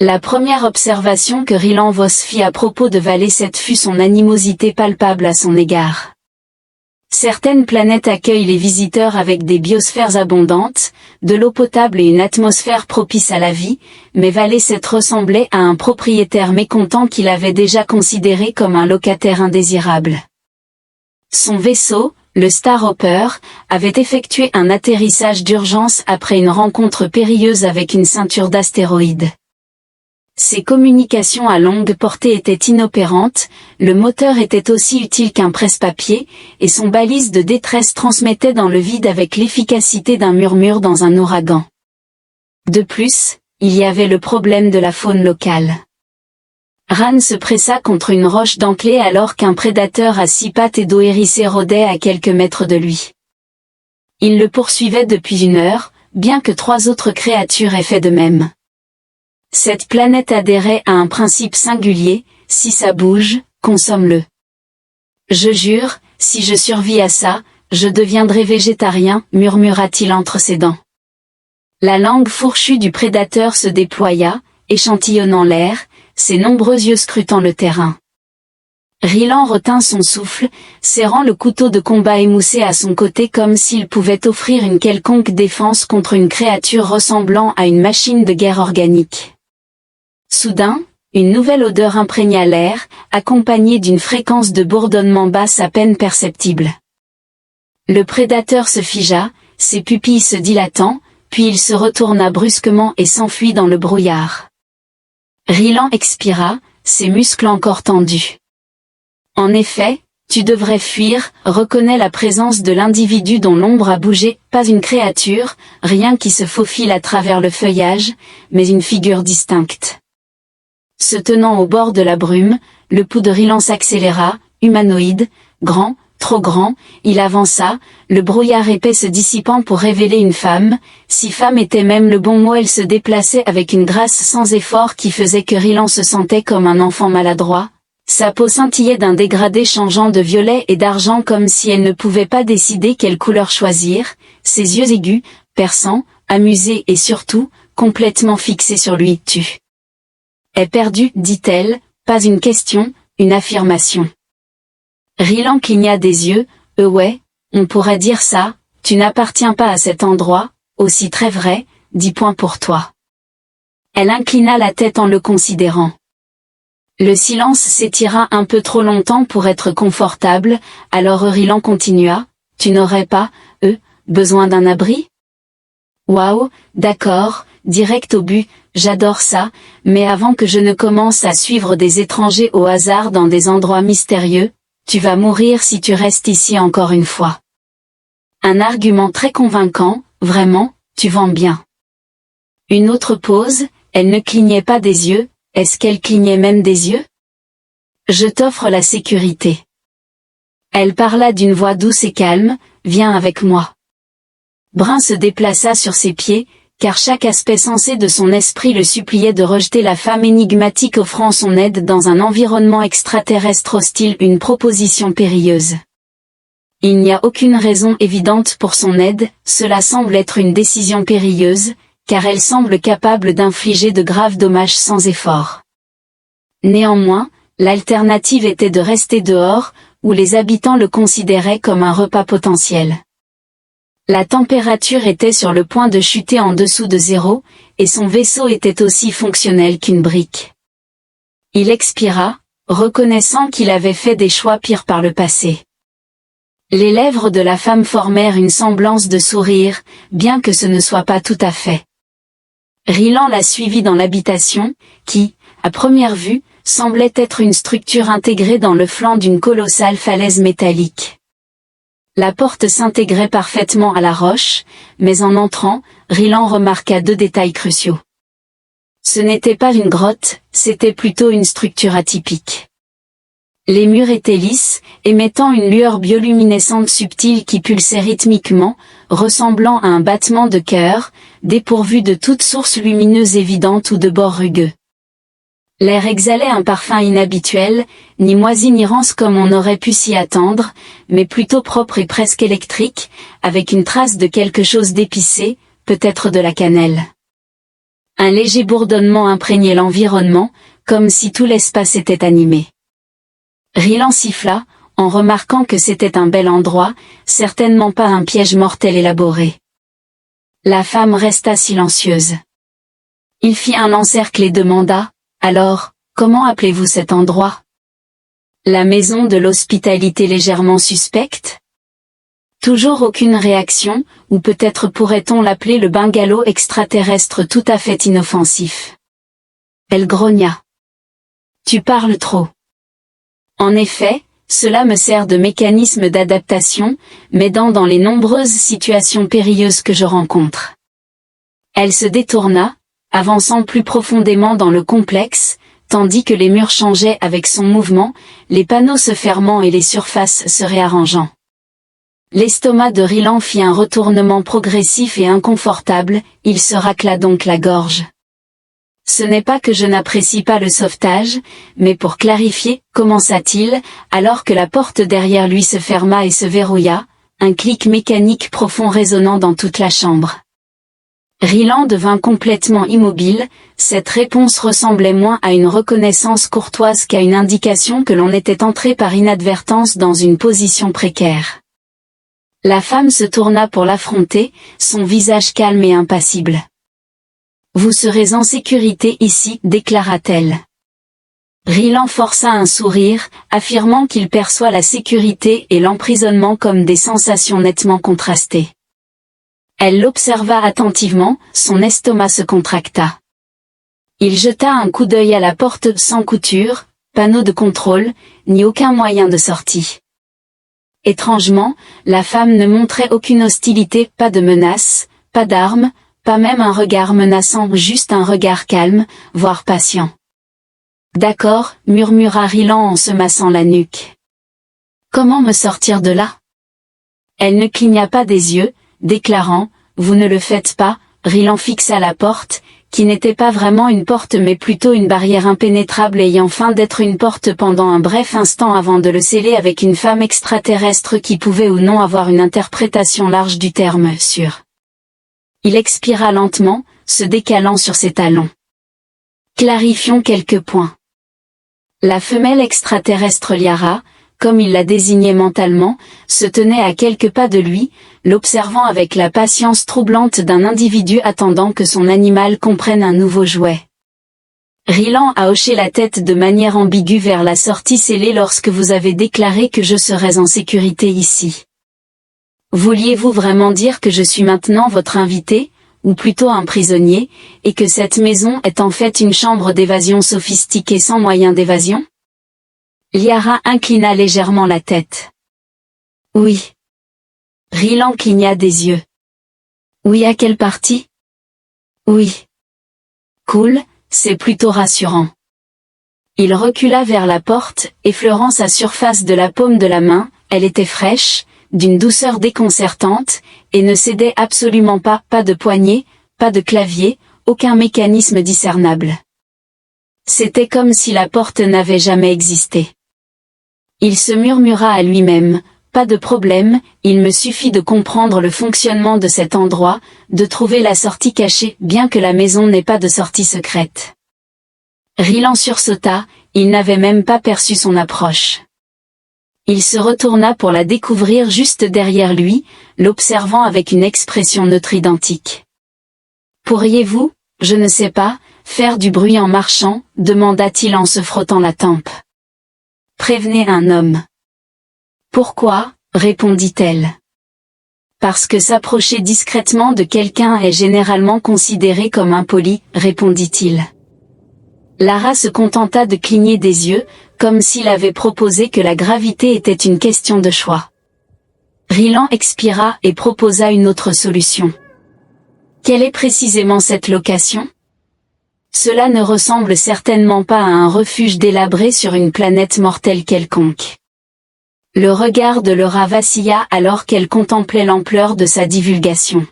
La première observation que Ryland Voss fit à propos de Vallée 7 fut son animosité palpable à son égard. Certaines planètes accueillent les visiteurs avec des biosphères abondantes, de l'eau potable et une atmosphère propice à la vie, mais Vallée 7 ressemblait à un propriétaire mécontent qu'il avait déjà considéré comme un locataire indésirable. Son vaisseau, le Starhopper, avait effectué un atterrissage d'urgence après une rencontre périlleuse avec une ceinture d'astéroïdes. Ses communications à longue portée étaient inopérantes, le moteur était aussi utile qu'un presse-papier, et son balise de détresse transmettait dans le vide avec l'efficacité d'un murmure dans un ouragan. De plus, il y avait le problème de la faune locale. Ran se pressa contre une roche dentelée alors qu'un prédateur à 6 pattes et dos hérissé rôdait à quelques mètres de lui. Il le poursuivait depuis 1 heure, bien que 3 autres créatures aient fait de même. Cette planète adhérait à un principe singulier, si ça bouge, consomme-le. Je jure, si je survis à ça, je deviendrai végétarien, murmura-t-il entre ses dents. La langue fourchue du prédateur se déploya, échantillonnant l'air, ses nombreux yeux scrutant le terrain. Ryland retint son souffle, serrant le couteau de combat émoussé à son côté comme s'il pouvait offrir une quelconque défense contre une créature ressemblant à une machine de guerre organique. Soudain, une nouvelle odeur imprégna l'air, accompagnée d'une fréquence de bourdonnement basse à peine perceptible. Le prédateur se figea, ses pupilles se dilatant, puis il se retourna brusquement et s'enfuit dans le brouillard. Ryland expira, ses muscles encore tendus. En effet, tu devrais fuir, reconnais la présence de l'individu dont l'ombre a bougé, pas une créature, rien qui se faufile à travers le feuillage, mais une figure distincte. Se tenant au bord de la brume, le pouls de Ryland s'accéléra, humanoïde, grand, trop grand, il avança, le brouillard épais se dissipant pour révéler une femme, si femme était même le bon mot, elle se déplaçait avec une grâce sans effort qui faisait que Ryland se sentait comme un enfant maladroit. Sa peau scintillait d'un dégradé changeant de violet et d'argent comme si elle ne pouvait pas décider quelle couleur choisir, ses yeux aigus, perçants, amusés et surtout, complètement fixés sur lui. Tu es perdu, dit-elle, pas une question, une affirmation. Ryland cligna des yeux, ouais, on pourrait dire ça, tu n'appartiens pas à cet endroit, aussi très vrai, 10 points pour toi. Elle inclina la tête en le considérant. Le silence s'étira un peu trop longtemps pour être confortable, alors Ryland continua, tu n'aurais pas, besoin d'un abri? Waouh, d'accord, direct au but, j'adore ça, mais avant que je ne commence à suivre des étrangers au hasard dans des endroits mystérieux, tu vas mourir si tu restes ici encore une fois. Un argument très convaincant, vraiment, tu vends bien. Une autre pause, elle ne clignait pas des yeux, est-ce qu'elle clignait même des yeux? Je t'offre la sécurité. Elle parla d'une voix douce et calme, viens avec moi. Brun se déplaça sur ses pieds, car chaque aspect sensé de son esprit le suppliait de rejeter la femme énigmatique offrant son aide dans un environnement extraterrestre hostile, une proposition périlleuse. Il n'y a aucune raison évidente pour son aide, cela semble être une décision périlleuse, car elle semble capable d'infliger de graves dommages sans effort. Néanmoins, l'alternative était de rester dehors, où les habitants le considéraient comme un repas potentiel. La température était sur le point de chuter en dessous de 0, et son vaisseau était aussi fonctionnel qu'une brique. Il expira, reconnaissant qu'il avait fait des choix pires par le passé. Les lèvres de la femme formèrent une semblance de sourire, bien que ce ne soit pas tout à fait. Ryland la suivit dans l'habitation, qui, à première vue, semblait être une structure intégrée dans le flanc d'une colossale falaise métallique. La porte s'intégrait parfaitement à la roche, mais en entrant, Ryland remarqua 2 détails cruciaux. Ce n'était pas une grotte, c'était plutôt une structure atypique. Les murs étaient lisses, émettant une lueur bioluminescente subtile qui pulsait rythmiquement, ressemblant à un battement de cœur, dépourvu de toute source lumineuse évidente ou de bords rugueux. L'air exhalait un parfum inhabituel, ni moisi ni rance comme on aurait pu s'y attendre, mais plutôt propre et presque électrique, avec une trace de quelque chose d'épicé, peut-être de la cannelle. Un léger bourdonnement imprégnait l'environnement, comme si tout l'espace était animé. Rylan siffla, en remarquant que c'était un bel endroit, certainement pas un piège mortel élaboré. La femme resta silencieuse. Il fit un encercle et demanda, « Alors, comment appelez-vous cet endroit ?»« La maison de l'hospitalité légèrement suspecte ?» Toujours aucune réaction, ou peut-être pourrait-on l'appeler le bungalow extraterrestre tout à fait inoffensif. Elle grogna. « Tu parles trop. » En effet, cela me sert de mécanisme d'adaptation, m'aidant dans les nombreuses situations périlleuses que je rencontre. Elle se détourna, avançant plus profondément dans le complexe, tandis que les murs changeaient avec son mouvement, les panneaux se fermant et les surfaces se réarrangeant. L'estomac de Rylan fit un retournement progressif et inconfortable, il se racla donc la gorge. Ce n'est pas que je n'apprécie pas le sauvetage, mais pour clarifier, commença-t-il, alors que la porte derrière lui se ferma et se verrouilla, un clic mécanique profond résonnant dans toute la chambre. Rylan devint complètement immobile, cette réponse ressemblait moins à une reconnaissance courtoise qu'à une indication que l'on était entré par inadvertance dans une position précaire. La femme se tourna pour l'affronter, son visage calme et impassible. « Vous serez en sécurité ici, déclara-t-elle. Rylan força un sourire, affirmant qu'il perçoit la sécurité et l'emprisonnement comme des sensations nettement contrastées. Elle l'observa attentivement, son estomac se contracta. Il jeta un coup d'œil à la porte sans couture, panneau de contrôle, ni aucun moyen de sortie. Étrangement, la femme ne montrait aucune hostilité, pas de menace, pas d'armes, pas même un regard menaçant, juste un regard calme, voire patient. « D'accord, murmura Rylan en se massant la nuque. Comment me sortir de là ? Elle ne cligna pas des yeux, déclarant « Vous ne le faites pas », Rylan fixa la porte, qui n'était pas vraiment une porte mais plutôt une barrière impénétrable ayant feint d'être une porte pendant un bref instant avant de le sceller avec une femme extraterrestre qui pouvait ou non avoir une interprétation large du terme « sûr ». Il expira lentement, se décalant sur ses talons. Clarifions quelques points. La femelle extraterrestre Liara, comme il la désignait mentalement, se tenait à quelques pas de lui, l'observant avec la patience troublante d'un individu attendant que son animal comprenne un nouveau jouet. Rylan a hoché la tête de manière ambiguë vers la sortie scellée lorsque vous avez déclaré que je serais en sécurité ici. Vouliez-vous vraiment dire que je suis maintenant votre invité, ou plutôt un prisonnier, et que cette maison est en fait une chambre d'évasion sophistiquée sans moyen d'évasion ? Liara inclina légèrement la tête. Oui. Rylan cligna des yeux. Oui, à quelle partie ? Oui. Cool, c'est plutôt rassurant. Il recula vers la porte, effleurant sa surface de la paume de la main, elle était fraîche, d'une douceur déconcertante, et ne cédait absolument pas, pas de poignée, pas de clavier, aucun mécanisme discernable. C'était comme si la porte n'avait jamais existé. Il se murmura à lui-même, pas de problème, il me suffit de comprendre le fonctionnement de cet endroit, de trouver la sortie cachée, bien que la maison n'ait pas de sortie secrète. Rylan sursauta, il n'avait même pas perçu son approche. Il se retourna pour la découvrir juste derrière lui, l'observant avec une expression neutre identique. « Pourriez-vous, je ne sais pas, faire du bruit en marchant ?» demanda-t-il en se frottant la tempe. « Prévenez un homme. »« Pourquoi ?» répondit-elle. « Parce que s'approcher discrètement de quelqu'un est généralement considéré comme impoli, » répondit-il. Lara se contenta de cligner des yeux, comme s'il avait proposé que la gravité était une question de choix. Rylan expira et proposa une autre solution. Quelle est précisément cette location ? Cela ne ressemble certainement pas à un refuge délabré sur une planète mortelle quelconque. Le regard de Lara vacilla alors qu'elle contemplait l'ampleur de sa divulgation.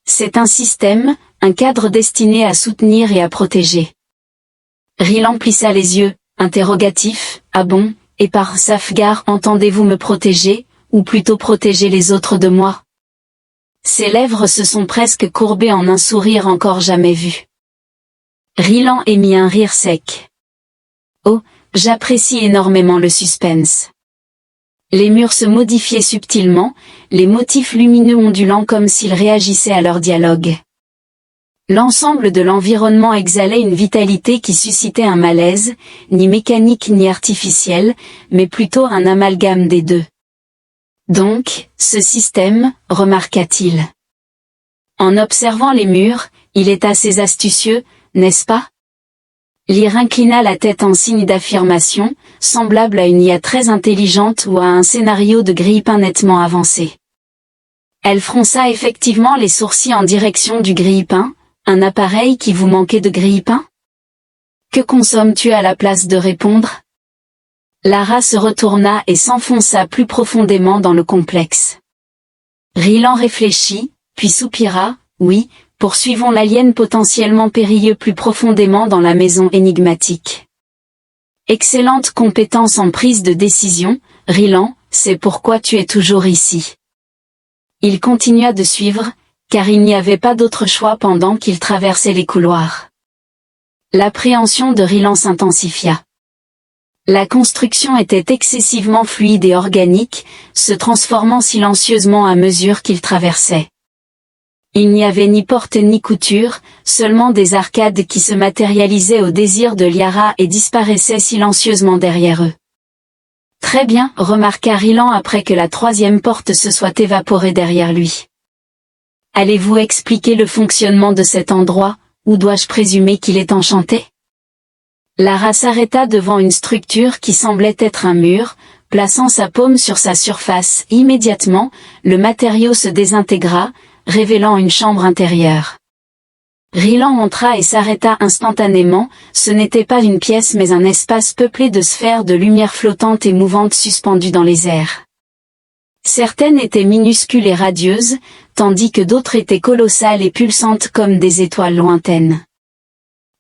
C'est un système, un cadre destiné à soutenir et à protéger. Rylan plissa les yeux, interrogatif, ah bon, et par Safgar entendez-vous me protéger, ou plutôt protéger les autres de moi ? Ses lèvres se sont presque courbées en un sourire encore jamais vu. Ryland émit un rire sec. Oh, j'apprécie énormément le suspense. Les murs se modifiaient subtilement, les motifs lumineux ondulants comme s'ils réagissaient à leur dialogue. L'ensemble de l'environnement exhalait une vitalité qui suscitait un malaise, ni mécanique ni artificiel, mais plutôt un amalgame des deux. Donc, ce système, remarqua-t-il. En observant les murs, il est assez astucieux, n'est-ce pas? Lyre inclina la tête en signe d'affirmation, semblable à une IA très intelligente ou à un scénario de grille-pain nettement avancé. Elle fronça effectivement les sourcils en direction du grille-pain. Un appareil qui vous manquait de grille-pain? Que consommes-tu à la place de répondre? Lara se retourna et s'enfonça plus profondément dans le complexe. Ryland réfléchit, puis soupira, oui, poursuivons l'alien potentiellement périlleux plus profondément dans la maison énigmatique. Excellente compétence en prise de décision, Ryland, c'est pourquoi tu es toujours ici. Il continua de suivre, car il n'y avait pas d'autre choix pendant qu'il traversait les couloirs. L'appréhension de Ryland s'intensifia. La construction était excessivement fluide et organique, se transformant silencieusement à mesure qu'il traversait. Il n'y avait ni porte ni couture, seulement des arcades qui se matérialisaient au désir de Liara et disparaissaient silencieusement derrière eux. Très bien, remarqua Ryland après que la troisième porte se soit évaporée derrière lui. Allez-vous expliquer le fonctionnement de cet endroit, ou dois-je présumer qu'il est enchanté? Lara s'arrêta devant une structure qui semblait être un mur, plaçant sa paume sur sa surface. Immédiatement, le matériau se désintégra, révélant une chambre intérieure. Ryland entra et s'arrêta instantanément, ce n'était pas une pièce mais un espace peuplé de sphères de lumière flottantes et mouvantes suspendues dans les airs. Certaines étaient minuscules et radieuses, tandis que d'autres étaient colossales et pulsantes comme des étoiles lointaines.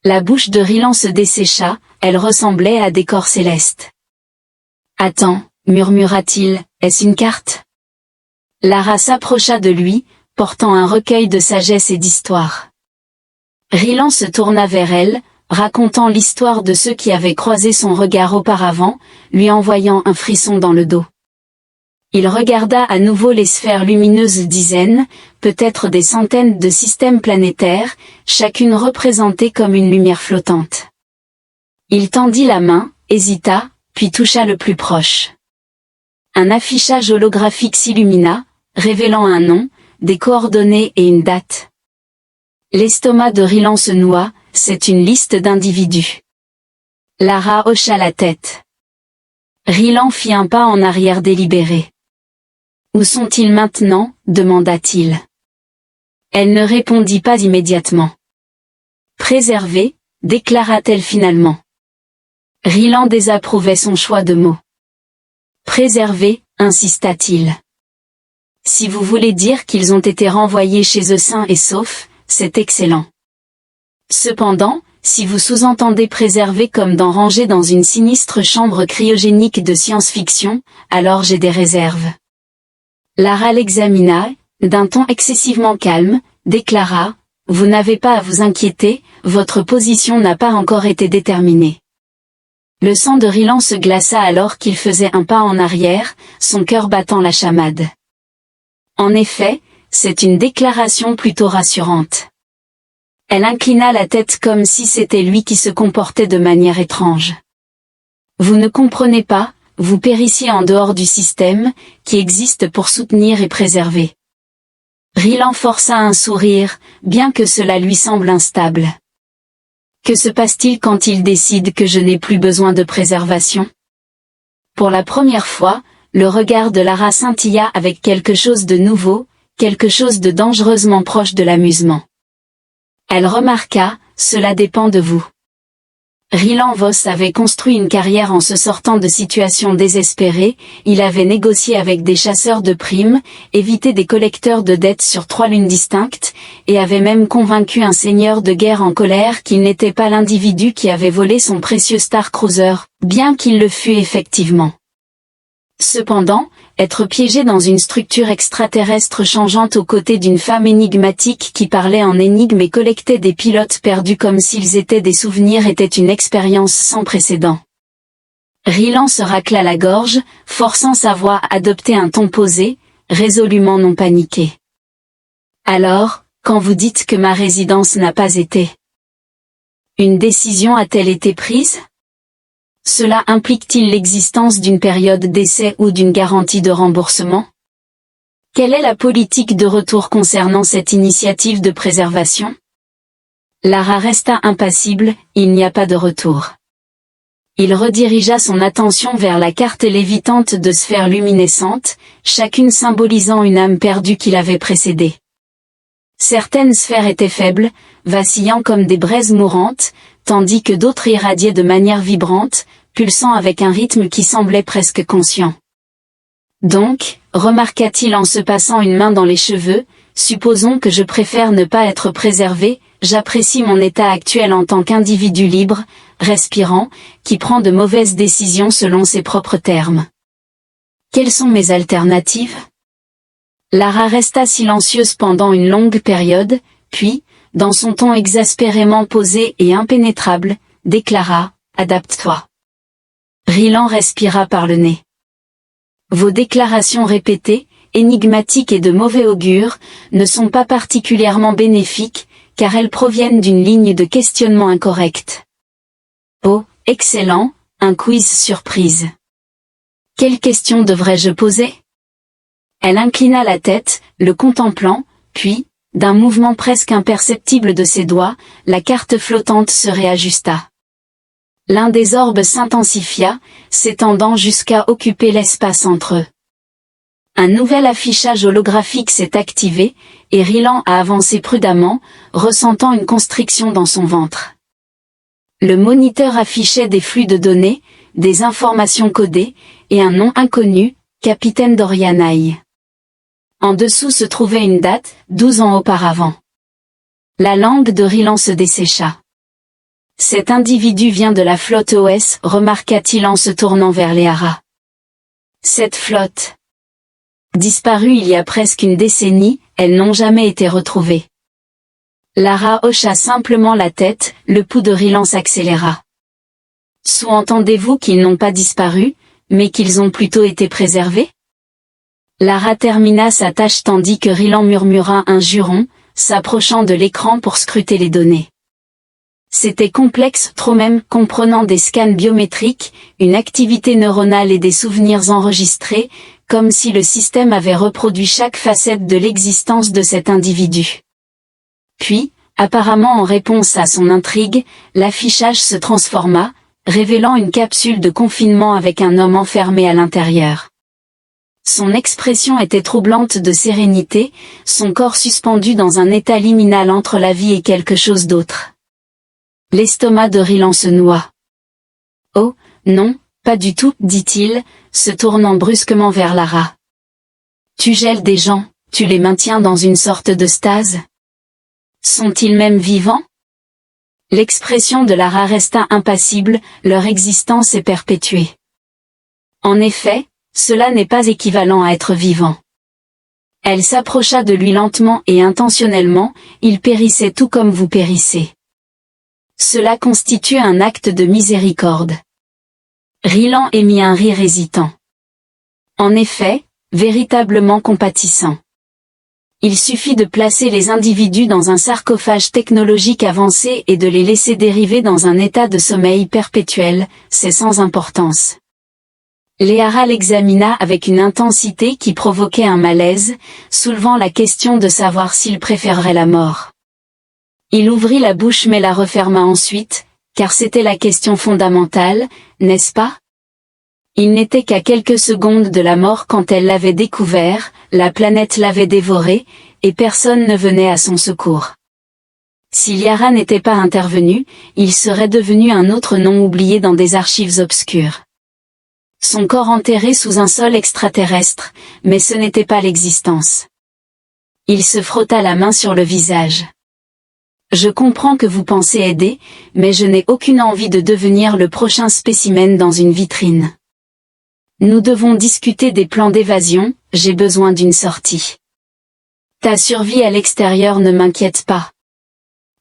La bouche de Ryland se dessécha, elle ressemblait à des corps célestes. « Attends, murmura-t-il, est-ce une carte ?» Lara s'approcha de lui, portant un recueil de sagesse et d'histoire. Ryland se tourna vers elle, racontant l'histoire de ceux qui avaient croisé son regard auparavant, lui envoyant un frisson dans le dos. Il regarda à nouveau les sphères lumineuses dizaines, peut-être des centaines de systèmes planétaires, chacune représentée comme une lumière flottante. Il tendit la main, hésita, puis toucha le plus proche. Un affichage holographique s'illumina, révélant un nom, des coordonnées et une date. L'estomac de Ryland se noua, c'est une liste d'individus. Lara hocha la tête. Ryland fit un pas en arrière délibéré. Où sont-ils maintenant? Demanda-t-il. Elle ne répondit pas immédiatement. Préservés, déclara-t-elle finalement. Ryland désapprouvait son choix de mots. Préservés, insista-t-il. Si vous voulez dire qu'ils ont été renvoyés chez eux sains et saufs, c'est excellent. Cependant, si vous sous-entendez préservés comme d'en ranger dans une sinistre chambre cryogénique de science-fiction, alors j'ai des réserves. Lara l'examina, d'un ton excessivement calme, déclara, « Vous n'avez pas à vous inquiéter, votre position n'a pas encore été déterminée. » Le sang de Ryland se glaça alors qu'il faisait un pas en arrière, son cœur battant la chamade. En effet, c'est une déclaration plutôt rassurante. Elle inclina la tête comme si c'était lui qui se comportait de manière étrange. Vous ne comprenez pas, vous périssiez en dehors du système, qui existe pour soutenir et préserver. Ryland força un sourire, bien que cela lui semble instable. Que se passe-t-il quand il décide que je n'ai plus besoin de préservation? Pour la première fois, le regard de Lara scintilla avec quelque chose de nouveau, quelque chose de dangereusement proche de l'amusement. Elle remarqua, cela dépend de vous. Ryland Voss avait construit une carrière en se sortant de situations désespérées, il avait négocié avec des chasseurs de primes, évité des collecteurs de dettes sur 3 lunes distinctes, et avait même convaincu un seigneur de guerre en colère qu'il n'était pas l'individu qui avait volé son précieux Star Cruiser, bien qu'il le fût effectivement. Cependant, être piégé dans une structure extraterrestre changeante aux côtés d'une femme énigmatique qui parlait en énigmes et collectait des pilotes perdus comme s'ils étaient des souvenirs était une expérience sans précédent. Rylan se racla la gorge, forçant sa voix à adopter un ton posé, résolument non paniqué. Alors, quand vous dites que ma résidence n'a pas été. Une décision a-t-elle été prise? Cela implique-t-il l'existence d'une période d'essai ou d'une garantie de remboursement? Quelle est la politique de retour concernant cette initiative de préservation? Lara resta impassible, il n'y a pas de retour. Il redirigea son attention vers la carte lévitante de sphères luminescentes, chacune symbolisant une âme perdue qui l'avait précédée. Certaines sphères étaient faibles, vacillant comme des braises mourantes, tandis que d'autres irradiaient de manière vibrante, pulsant avec un rythme qui semblait presque conscient. Donc, remarqua-t-il en se passant une main dans les cheveux, supposons que je préfère ne pas être préservé, j'apprécie mon état actuel en tant qu'individu libre, respirant, qui prend de mauvaises décisions selon ses propres termes. Quelles sont mes alternatives? Lara resta silencieuse pendant une longue période, puis, dans son ton exaspérément posé et impénétrable, déclara « Adapte-toi ». Rylan respira par le nez. Vos déclarations répétées, énigmatiques et de mauvais augure, ne sont pas particulièrement bénéfiques, car elles proviennent d'une ligne de questionnement incorrecte. Oh, excellent, un quiz surprise. Quelle question devrais-je poser? Elle inclina la tête, le contemplant, puis, d'un mouvement presque imperceptible de ses doigts, la carte flottante se réajusta. L'un des orbes s'intensifia, s'étendant jusqu'à occuper l'espace entre eux. Un nouvel affichage holographique s'est activé, et Rylan a avancé prudemment, ressentant une constriction dans son ventre. Le moniteur affichait des flux de données, des informations codées, et un nom inconnu, Capitaine Dorianaï. En dessous se trouvait une date, 12 ans auparavant. La langue de Rylan se dessécha. Cet individu vient de la flotte OS, remarqua-t-il en se tournant vers Léara. Cette flotte. Disparue il y a presque une décennie, elles n'ont jamais été retrouvées. Lara hocha simplement la tête, le pouls de Rylan s'accéléra. Sous-entendez-vous qu'ils n'ont pas disparu, mais qu'ils ont plutôt été préservés? Lara termina sa tâche tandis que Rylan murmura un juron, s'approchant de l'écran pour scruter les données. C'était complexe, trop même, comprenant des scans biométriques, une activité neuronale et des souvenirs enregistrés, comme si le système avait reproduit chaque facette de l'existence de cet individu. Puis, apparemment en réponse à son intrigue, l'affichage se transforma, révélant une capsule de confinement avec un homme enfermé à l'intérieur. Son expression était troublante de sérénité, son corps suspendu dans un état liminal entre la vie et quelque chose d'autre. L'estomac de Rylan se noua. « Oh, non, pas du tout, dit-il, se tournant brusquement vers Lara. Tu gèles des gens, tu les maintiens dans une sorte de stase? Sont-ils même vivants? » L'expression de Lara resta impassible, leur existence est perpétuée. En effet, cela n'est pas équivalent à être vivant. Elle s'approcha de lui lentement et intentionnellement, il périssait tout comme vous périssez. Cela constitue un acte de miséricorde. Rylan émit un rire hésitant. En effet, véritablement compatissant. Il suffit de placer les individus dans un sarcophage technologique avancé et de les laisser dériver dans un état de sommeil perpétuel, c'est sans importance. Léara l'examina avec une intensité qui provoquait un malaise, soulevant la question de savoir s'il préférerait la mort. Il ouvrit la bouche mais la referma ensuite, car c'était la question fondamentale, n'est-ce pas? Il n'était qu'à quelques secondes de la mort quand elle l'avait découvert, la planète l'avait dévoré, et personne ne venait à son secours. Si Liara n'était pas intervenu, il serait devenu un autre nom oublié dans des archives obscures. Son corps enterré sous un sol extraterrestre, mais ce n'était pas l'existence. Il se frotta la main sur le visage. Je comprends que vous pensez aider, mais je n'ai aucune envie de devenir le prochain spécimen dans une vitrine. Nous devons discuter des plans d'évasion, j'ai besoin d'une sortie. Ta survie à l'extérieur ne m'inquiète pas.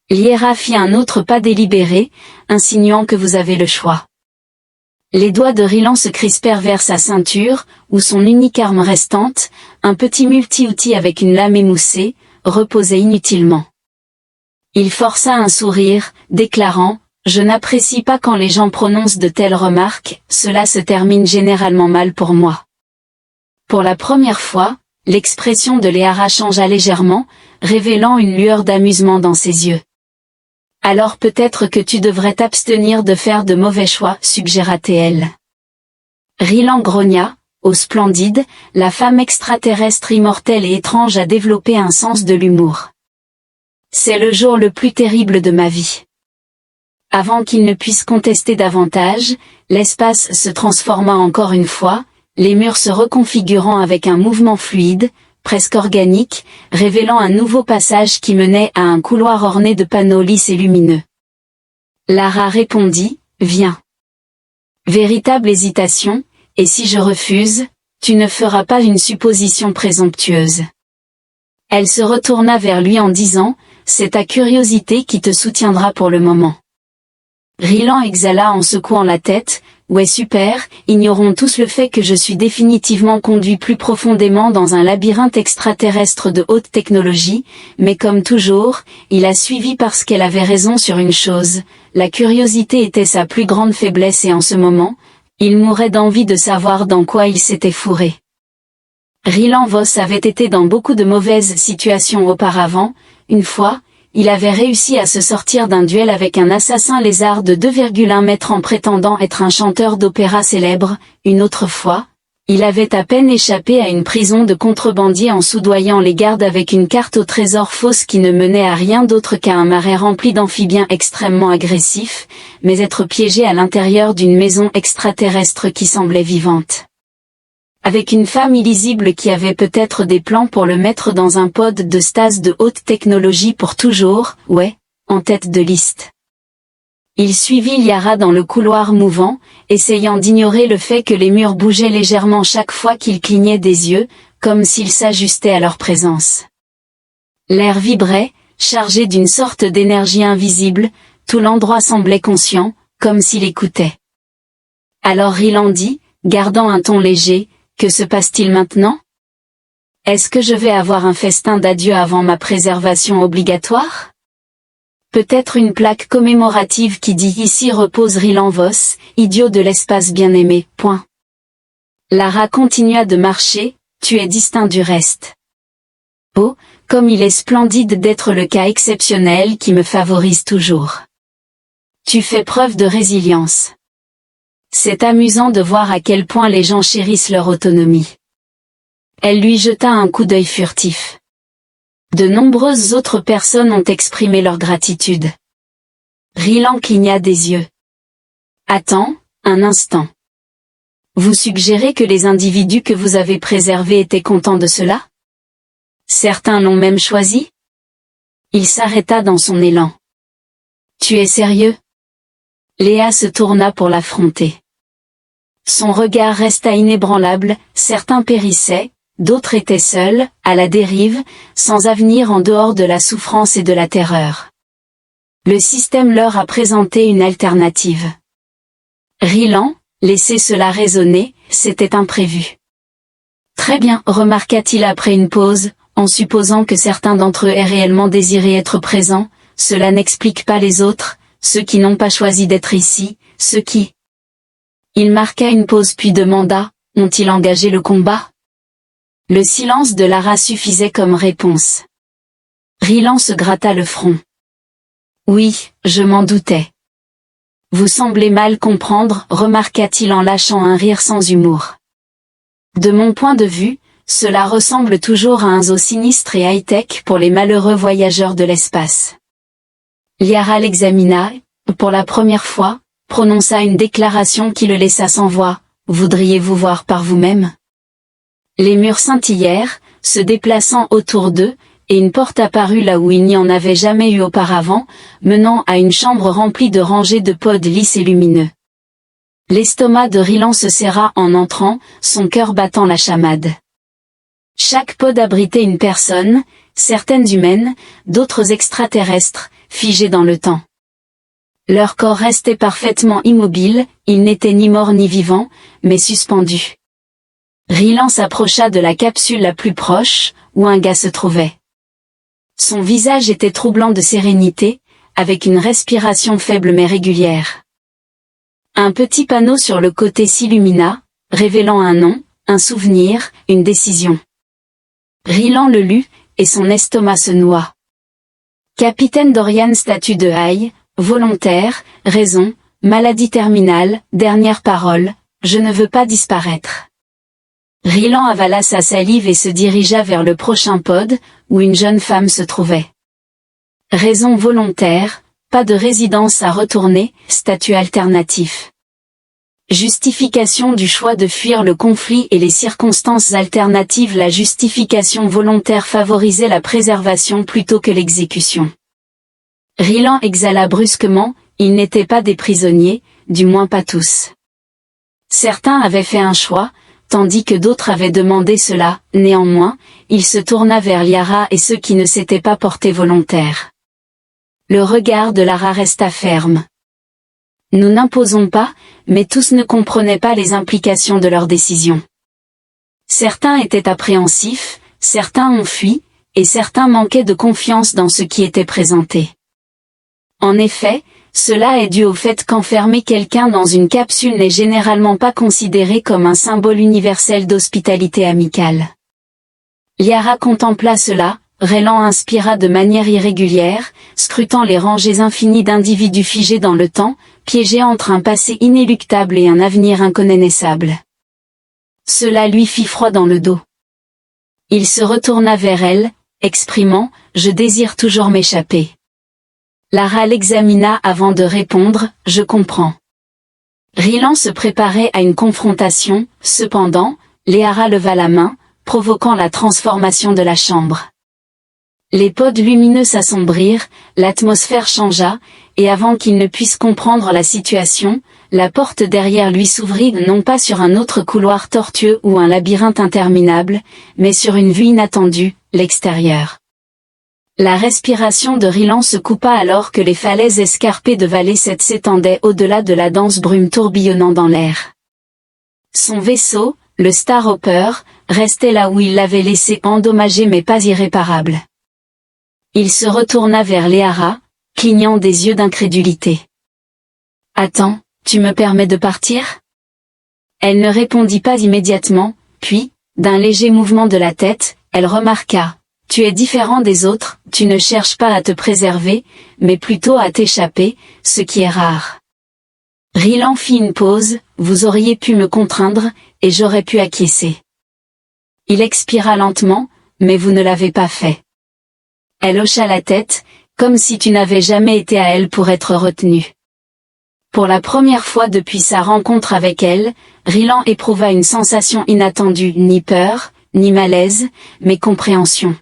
Liera fit un autre pas délibéré, insinuant que vous avez le choix. Les doigts de Rylan se crispèrent vers sa ceinture, où son unique arme restante, un petit multi-outil avec une lame émoussée, reposait inutilement. Il força un sourire, déclarant « Je n'apprécie pas quand les gens prononcent de telles remarques, cela se termine généralement mal pour moi. » Pour la première fois, l'expression de Liara changea légèrement, révélant une lueur d'amusement dans ses yeux. « Alors peut-être que tu devrais t'abstenir de faire de mauvais choix, suggéra-t-elle. Rylan grogna. Ô splendide, la femme extraterrestre immortelle et étrange a développé un sens de l'humour. C'est le jour le plus terrible de ma vie. Avant qu'il ne puisse contester davantage, l'espace se transforma encore une fois, les murs se reconfigurant avec un mouvement fluide, presque organique, révélant un nouveau passage qui menait à un couloir orné de panneaux lisses et lumineux. Lara répondit, « Viens. » Véritable hésitation, « Et si je refuse, tu ne feras pas une supposition présomptueuse. » Elle se retourna vers lui en disant, « C'est ta curiosité qui te soutiendra pour le moment. » Rylan exhala en secouant la tête, « Ouais super, ignorons tous le fait que je suis définitivement conduit plus profondément dans un labyrinthe extraterrestre de haute technologie, mais comme toujours, il a suivi parce qu'elle avait raison sur une chose, la curiosité était sa plus grande faiblesse et en ce moment, il mourait d'envie de savoir dans quoi il s'était fourré. Rylan Voss avait été dans beaucoup de mauvaises situations auparavant, une fois, il avait réussi à se sortir d'un duel avec un assassin lézard de 2,1 mètres en prétendant être un chanteur d'opéra célèbre, une autre fois, il avait à peine échappé à une prison de contrebandiers en soudoyant les gardes avec une carte au trésor fausse qui ne menait à rien d'autre qu'à un marais rempli d'amphibiens extrêmement agressifs, mais être piégé à l'intérieur d'une maison extraterrestre qui semblait vivante. Avec une femme illisible qui avait peut-être des plans pour le mettre dans un pod de stase de haute technologie pour toujours, ouais, en tête de liste. Il suivit Liara dans le couloir mouvant, essayant d'ignorer le fait que les murs bougeaient légèrement chaque fois qu'il clignait des yeux, comme s'ils s'ajustaient à leur présence. L'air vibrait, chargé d'une sorte d'énergie invisible, tout l'endroit semblait conscient, comme s'il écoutait. Alors Rylan dit, gardant un ton léger, « Que se passe-t-il maintenant ? Est-ce que je vais avoir un festin d'adieu avant ma préservation obligatoire ? Peut-être une plaque commémorative qui dit « Ici repose Rylan Voss, idiot de l'espace bien-aimé, point. » Lara continua de marcher, « Tu es distinct du reste. » Oh, comme il est splendide d'être le cas exceptionnel qui me favorise toujours. Tu fais preuve de résilience. C'est amusant de voir à quel point les gens chérissent leur autonomie. Elle lui jeta un coup d'œil furtif. De nombreuses autres personnes ont exprimé leur gratitude. Rylan cligna des yeux. Attends, un instant. Vous suggérez que les individus que vous avez préservés étaient contents de cela ? Certains l'ont même choisi ? Il s'arrêta dans son élan. Tu es sérieux ? Léa se tourna pour l'affronter. Son regard resta inébranlable, certains périssaient, d'autres étaient seuls, à la dérive, sans avenir en dehors de la souffrance et de la terreur. Le système leur a présenté une alternative. Rylan, laissez cela résonner, c'était imprévu. Très bien, remarqua-t-il après une pause, en supposant que certains d'entre eux aient réellement désiré être présents, cela n'explique pas les autres, ceux qui n'ont pas choisi d'être ici, ceux qui... Il marqua une pause puis demanda, ont-ils engagé le combat ? Le silence de Lara suffisait comme réponse. Rylan se gratta le front. Oui, je m'en doutais. Vous semblez mal comprendre, remarqua-t-il en lâchant un rire sans humour. De mon point de vue, cela ressemble toujours à un zoo sinistre et high-tech pour les malheureux voyageurs de l'espace. Liara l'examina, pour la première fois, prononça une déclaration qui le laissa sans voix. Voudriez-vous voir par vous-même ? Les murs scintillèrent, se déplaçant autour d'eux, et une porte apparut là où il n'y en avait jamais eu auparavant, menant à une chambre remplie de rangées de pods lisses et lumineux. L'estomac de Rylan se serra en entrant, son cœur battant la chamade. Chaque pod abritait une personne, certaines humaines, d'autres extraterrestres, figées dans le temps. Leur corps restait parfaitement immobile, ils n'étaient ni morts ni vivants, mais suspendus. Rylan s'approcha de la capsule la plus proche, où un gars se trouvait. Son visage était troublant de sérénité, avec une respiration faible mais régulière. Un petit panneau sur le côté s'illumina, révélant un nom, un souvenir, une décision. Rylan le lut, et son estomac se noua. Capitaine Dorian, statut de Haï, volontaire, raison, maladie terminale, dernière parole, je ne veux pas disparaître. Rylan avala sa salive et se dirigea vers le prochain pod, où une jeune femme se trouvait. Raison volontaire, pas de résidence à retourner, statut alternatif. Justification du choix de fuir le conflit et les circonstances alternatives. La justification volontaire favorisait la préservation plutôt que l'exécution. Rylan exhala brusquement, ils n'étaient pas des prisonniers, du moins pas tous. Certains avaient fait un choix, tandis que d'autres avaient demandé cela. Néanmoins, il se tourna vers Liara et ceux qui ne s'étaient pas portés volontaires. Le regard de Lara resta ferme. Nous n'imposons pas, mais tous ne comprenaient pas les implications de leur décision. Certains étaient appréhensifs, certains ont fui, et certains manquaient de confiance dans ce qui était présenté. En effet, cela est dû au fait qu'enfermer quelqu'un dans une capsule n'est généralement pas considéré comme un symbole universel d'hospitalité amicale. Liara contempla cela, Rylan inspira de manière irrégulière, scrutant les rangées infinies d'individus figés dans le temps, piégés entre un passé inéluctable et un avenir inconnaissable. Cela lui fit froid dans le dos. Il se retourna vers elle, exprimant « Je désire toujours m'échapper ». Lara l'examina avant de répondre « Je comprends ». Rylan se préparait à une confrontation, cependant, Liara leva la main, provoquant la transformation de la chambre. Les pods lumineux s'assombrirent, l'atmosphère changea, et avant qu'il ne puisse comprendre la situation, la porte derrière lui s'ouvrit non pas sur un autre couloir tortueux ou un labyrinthe interminable, mais sur une vue inattendue, l'extérieur. La respiration de Rylan se coupa alors que les falaises escarpées de Vallée 7 s'étendaient au-delà de la dense brume tourbillonnant dans l'air. Son vaisseau, le Star Hopper, restait là où il l'avait laissé, endommagé mais pas irréparable. Il se retourna vers Liara, clignant des yeux d'incrédulité. « Attends, tu me permets de partir ?» Elle ne répondit pas immédiatement, puis, d'un léger mouvement de la tête, elle remarqua « Tu es différent des autres, tu ne cherches pas à te préserver, mais plutôt à t'échapper, ce qui est rare. » Rylan fit une pause, « Vous auriez pu me contraindre, et j'aurais pu acquiescer. » Il expira lentement, « Mais vous ne l'avez pas fait. » Elle hocha la tête, comme si tu n'avais jamais été à elle pour être retenu. Pour la première fois depuis sa rencontre avec elle, Rylan éprouva une sensation inattendue, ni peur, ni malaise, mais compréhension.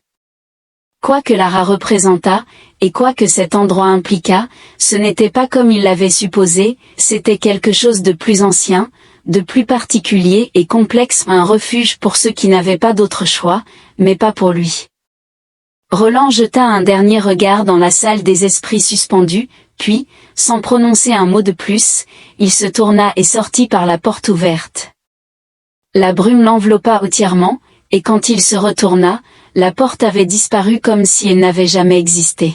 Quoi que Lara représentât, et quoi que cet endroit impliquât, ce n'était pas comme il l'avait supposé, c'était quelque chose de plus ancien, de plus particulier et complexe, un refuge pour ceux qui n'avaient pas d'autre choix, mais pas pour lui. Roland jeta un dernier regard dans la salle des esprits suspendus, puis, sans prononcer un mot de plus, il se tourna et sortit par la porte ouverte. La brume l'enveloppa entièrement, et quand il se retourna, la porte avait disparu comme si elle n'avait jamais existé.